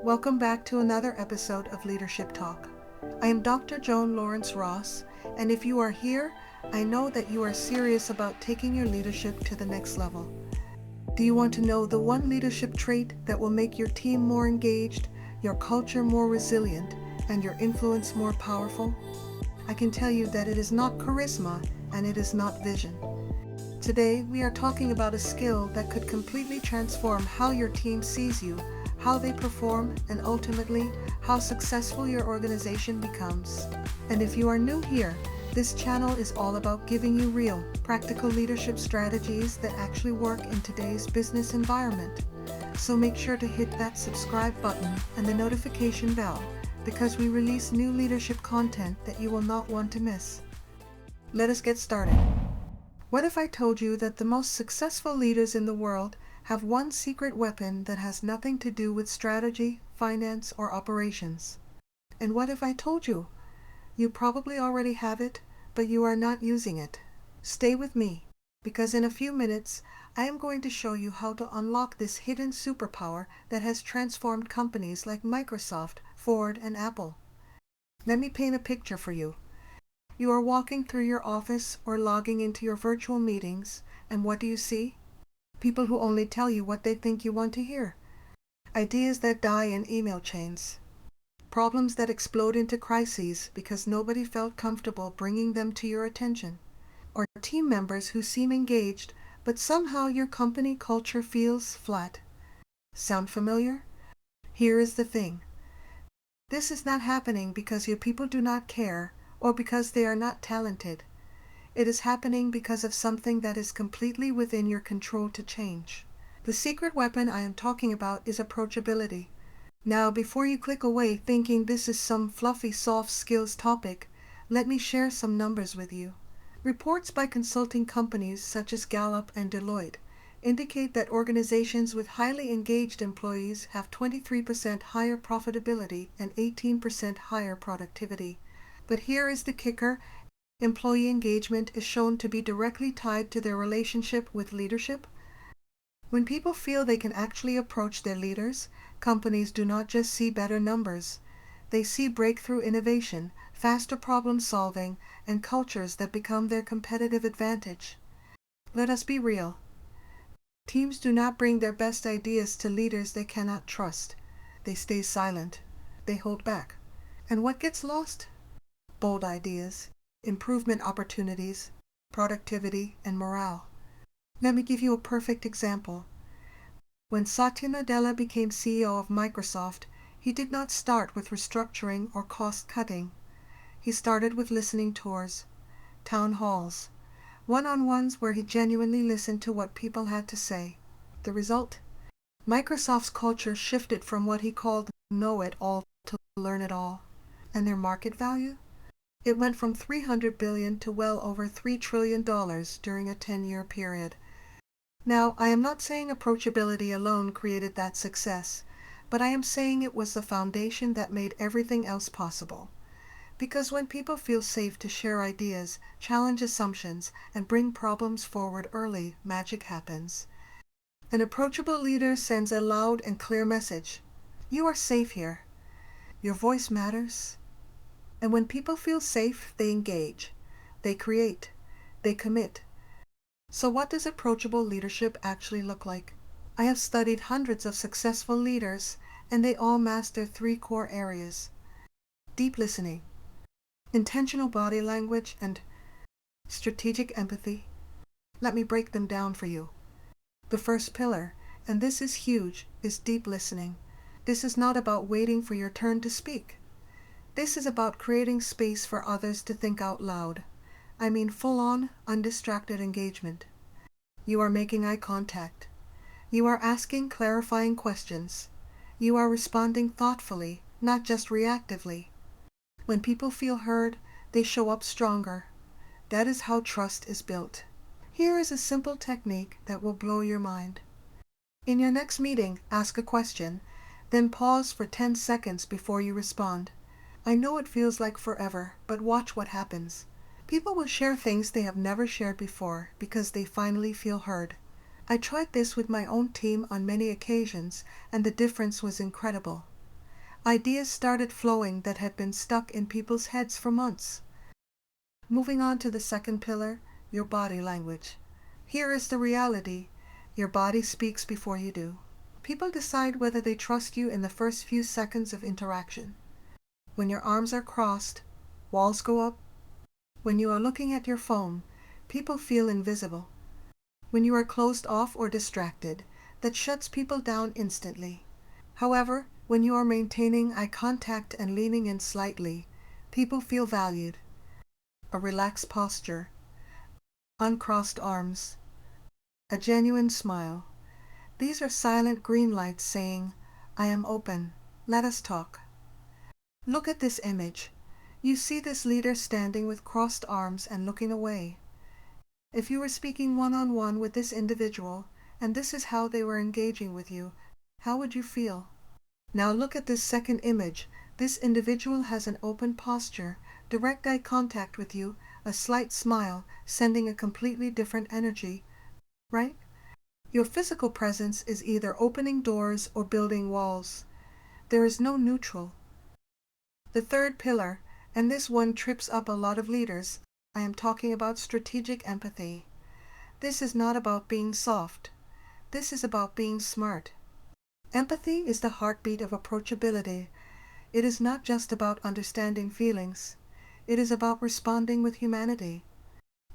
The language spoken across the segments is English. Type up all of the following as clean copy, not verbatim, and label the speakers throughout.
Speaker 1: Welcome back to another episode of Leadership Talk. I am Dr. Joan Lawrence Ross, and if you are here, I know that you are serious about taking your leadership to the next level. Do you want to know the one leadership trait that will make your team more engaged, your culture more resilient, and your influence more powerful? I can tell you that it is not charisma and it is not vision. Today, we are talking about a skill that could completely transform how your team sees you, how they perform, and ultimately, how successful your organization becomes. And if you are new here, this channel is all about giving you real, practical leadership strategies that actually work in today's business environment. So make sure to hit that subscribe button and the notification bell, because we release new leadership content that you will not want to miss. Let us get started. What if I told you that the most successful leaders in the world have one secret weapon that has nothing to do with strategy, finance, or operations? And what if I told you? You probably already have it, but you are not using it. Stay with me, because in a few minutes, I am going to show you how to unlock this hidden superpower that has transformed companies like Microsoft, Ford, and Apple. Let me paint a picture for you. You are walking through your office or logging into your virtual meetings, and what do you see? People who only tell you what they think you want to hear. Ideas that die in email chains. Problems that explode into crises because nobody felt comfortable bringing them to your attention. Or team members who seem engaged, but somehow your company culture feels flat. Sound familiar? Here is the thing. This is not happening because your people do not care or because they are not talented. It is happening because of something that is completely within your control to change. The secret weapon I am talking about is approachability. Now, before you click away thinking this is some fluffy soft skills topic, let me share some numbers with you. Reports by consulting companies such as Gallup and Deloitte indicate that organizations with highly engaged employees have 23% higher profitability and 18% higher productivity. But here is the kicker. Employee engagement is shown to be directly tied to their relationship with leadership. When people feel they can actually approach their leaders, companies do not just see better numbers. They see breakthrough innovation, faster problem solving, and cultures that become their competitive advantage. Let us be real. Teams do not bring their best ideas to leaders they cannot trust. They stay silent. They hold back. And what gets lost? Bold ideas, improvement opportunities, productivity, and morale. Let me give you a perfect example. When Satya Nadella became CEO of Microsoft, he did not start with restructuring or cost-cutting. He started with listening tours, town halls, one-on-ones where he genuinely listened to what people had to say. The result? Microsoft's culture shifted from what he called know-it-all to learn-it-all. And their market value? It went from $300 billion to well over $3 trillion during a 10-year period. Now, I am not saying approachability alone created that success, but I am saying it was the foundation that made everything else possible. Because when people feel safe to share ideas, challenge assumptions, and bring problems forward early, magic happens. An approachable leader sends a loud and clear message. You are safe here. Your voice matters. And when people feel safe, they engage, they create, they commit. So what does approachable leadership actually look like? I have studied hundreds of successful leaders, and they all master 3 core areas: deep listening, intentional body language, and strategic empathy. Let me break them down for you. The first pillar, and this is huge, is deep listening. This is not about waiting for your turn to speak. This is about creating space for others to think out loud. I mean full-on, undistracted engagement. You are making eye contact. You are asking clarifying questions. You are responding thoughtfully, not just reactively. When people feel heard, they show up stronger. That is how trust is built. Here is a simple technique that will blow your mind. In your next meeting, ask a question, then pause for 10 seconds before you respond. I know it feels like forever, but watch what happens. People will share things they have never shared before because they finally feel heard. I tried this with my own team on many occasions, and the difference was incredible. Ideas started flowing that had been stuck in people's heads for months. Moving on to the second pillar, your body language. Here is the reality. Your body speaks before you do. People decide whether they trust you in the first few seconds of interaction. When your arms are crossed, walls go up. When you are looking at your phone, people feel invisible. When you are closed off or distracted, that shuts people down instantly. However, when you are maintaining eye contact and leaning in slightly, people feel valued. A relaxed posture, uncrossed arms, a genuine smile. These are silent green lights saying, I am open. Let us talk. Look at this image. You see this leader standing with crossed arms and looking away. If you were speaking one-on-one with this individual, and this is how they were engaging with you, how would you feel? Now look at this second image. This individual has an open posture, direct eye contact with you, a slight smile, sending a completely different energy, right? Your physical presence is either opening doors or building walls. There is no neutral. The third pillar, and this one trips up a lot of leaders, I am talking about strategic empathy. This is not about being soft. This is about being smart. Empathy is the heartbeat of approachability. It is not just about understanding feelings. It is about responding with humanity.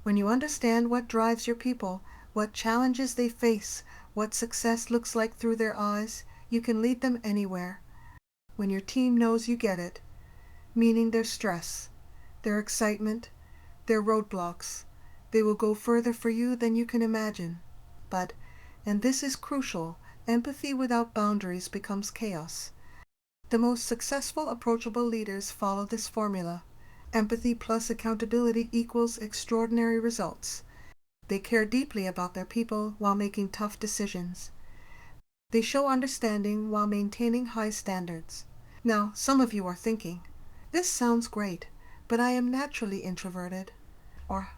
Speaker 1: When you understand what drives your people, what challenges they face, what success looks like through their eyes, you can lead them anywhere. When your team knows you get it, meaning their stress, their excitement, their roadblocks, they will go further for you than you can imagine. But, and this is crucial, empathy without boundaries becomes chaos. The most successful approachable leaders follow this formula. Empathy plus accountability equals extraordinary results. They care deeply about their people while making tough decisions. They show understanding while maintaining high standards. Now, some of you are thinking, this sounds great, but I am naturally introverted. Or,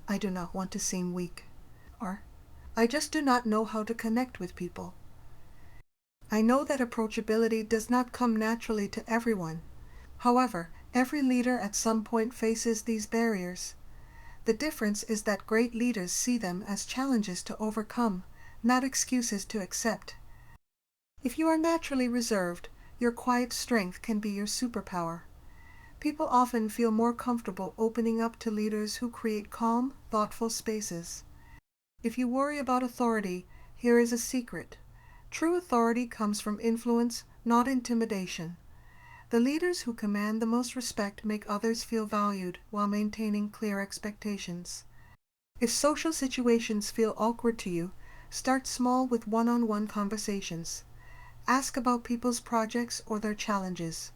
Speaker 1: I do not want to seem weak. Or, I just do not know how to connect with people. I know that approachability does not come naturally to everyone. However, every leader at some point faces these barriers. The difference is that great leaders see them as challenges to overcome, not excuses to accept. If you are naturally reserved, your quiet strength can be your superpower. People often feel more comfortable opening up to leaders who create calm, thoughtful spaces. If you worry about authority, here is a secret. True authority comes from influence, not intimidation. The leaders who command the most respect make others feel valued while maintaining clear expectations. If social situations feel awkward to you, start small with one-on-one conversations. Ask about people's projects or their challenges.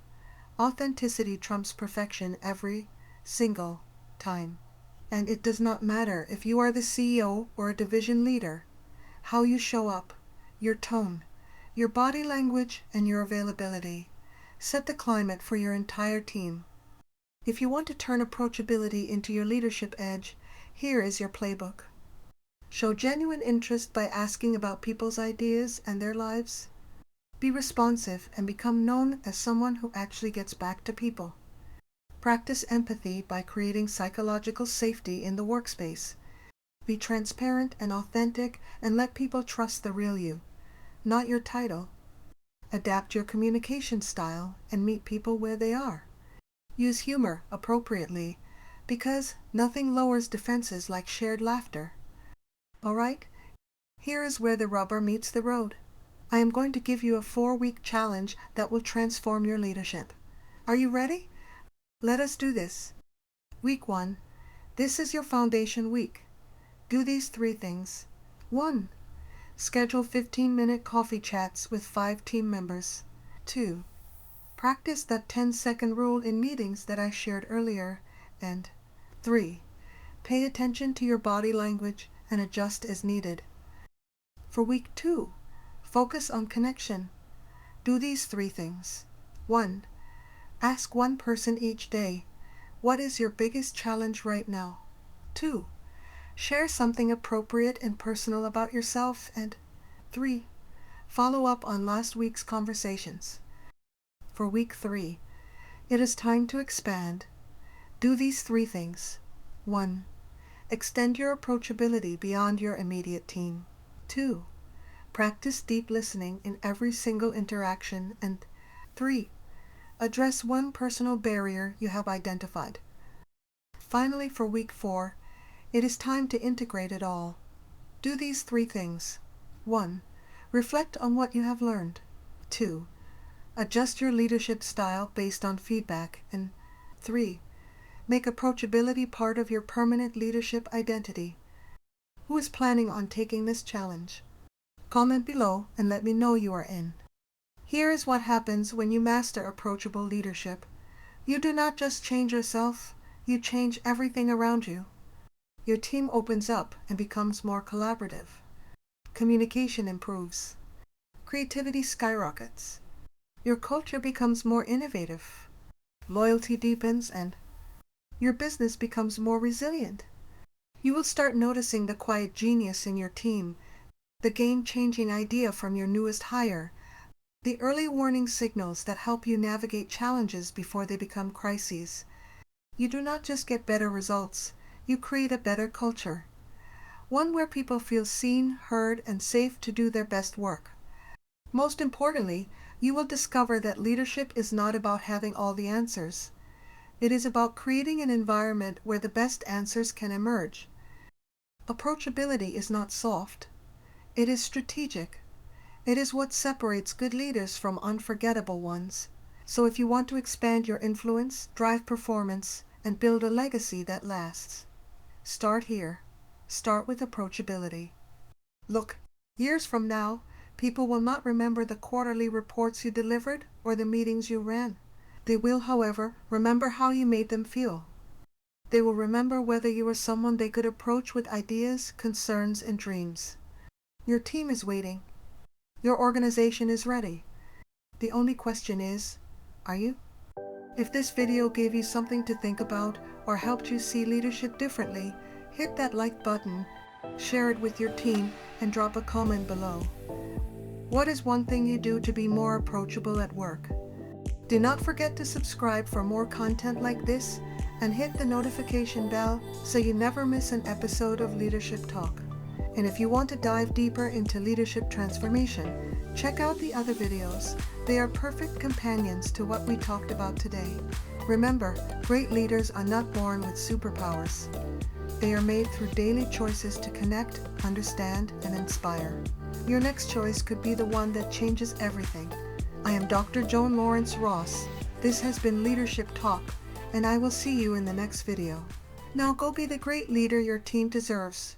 Speaker 1: Authenticity trumps perfection every single time. And it does not matter if you are the CEO or a division leader. How you show up, your tone, your body language, and your availability set the climate for your entire team. If you want to turn approachability into your leadership edge, here is your playbook. Show genuine interest by asking about people's ideas and their lives. Be responsive and become known as someone who actually gets back to people. Practice empathy by creating psychological safety in the workspace. Be transparent and authentic and let people trust the real you, not your title. Adapt your communication style and meet people where they are. Use humor appropriately because nothing lowers defenses like shared laughter. All right, here is where the rubber meets the road. I am going to give you a 4-week challenge that will transform your leadership. Are you ready? Let us do this. Week 1. This is your foundation week. Do these 3 things. 1. Schedule 15-minute coffee chats with 5 team members. 2. Practice that 10-second rule in meetings that I shared earlier. And 3. Pay attention to your body language and adjust as needed. For week 2, focus on connection. Do these 3 things. 1. Ask one person each day, what is your biggest challenge right now? 2. Share something appropriate and personal about yourself. And 3. Follow up on last week's conversations. for week 3. It is time to expand. Do these 3 things. 1. Extend your approachability beyond your immediate team. 2. Practice deep listening in every single interaction. And 3. Address one personal barrier you have identified. Finally, for week 4, it is time to integrate it all. Do these 3 things. 1. Reflect on what you have learned. 2. Adjust your leadership style based on feedback. And 3. Make approachability part of your permanent leadership identity. Who is planning on taking this challenge? Comment below and let me know you are in. Here is what happens when you master approachable leadership. You do not just change yourself, you change everything around you. Your team opens up and becomes more collaborative. Communication improves. Creativity skyrockets. Your culture becomes more innovative. Loyalty deepens and your business becomes more resilient. You will start noticing the quiet genius in your team, the game-changing idea from your newest hire, the early warning signals that help you navigate challenges before they become crises. You do not just get better results, you create a better culture. One where people feel seen, heard, and safe to do their best work. Most importantly, you will discover that leadership is not about having all the answers. It is about creating an environment where the best answers can emerge. Approachability is not soft. It is strategic. It is what separates good leaders from unforgettable ones. So if you want to expand your influence, drive performance, and build a legacy that lasts, start here. Start with approachability. Look, years from now, people will not remember the quarterly reports you delivered or the meetings you ran. They will, however, remember how you made them feel. They will remember whether you were someone they could approach with ideas, concerns, and dreams. Your team is waiting. Your organization is ready. The only question is, are you? If this video gave you something to think about or helped you see leadership differently, hit that like button, share it with your team, and drop a comment below. What is one thing you do to be more approachable at work? Do not forget to subscribe for more content like this and hit the notification bell so you never miss an episode of Leadership Talk. And if you want to dive deeper into leadership transformation, check out the other videos. They are perfect companions to what we talked about today. Remember, great leaders are not born with superpowers. They are made through daily choices to connect, understand, and inspire. Your next choice could be the one that changes everything. I am Dr. Joan Lawrence Ross. This has been Leadership Talk, and I will see you in the next video. Now go be the great leader your team deserves.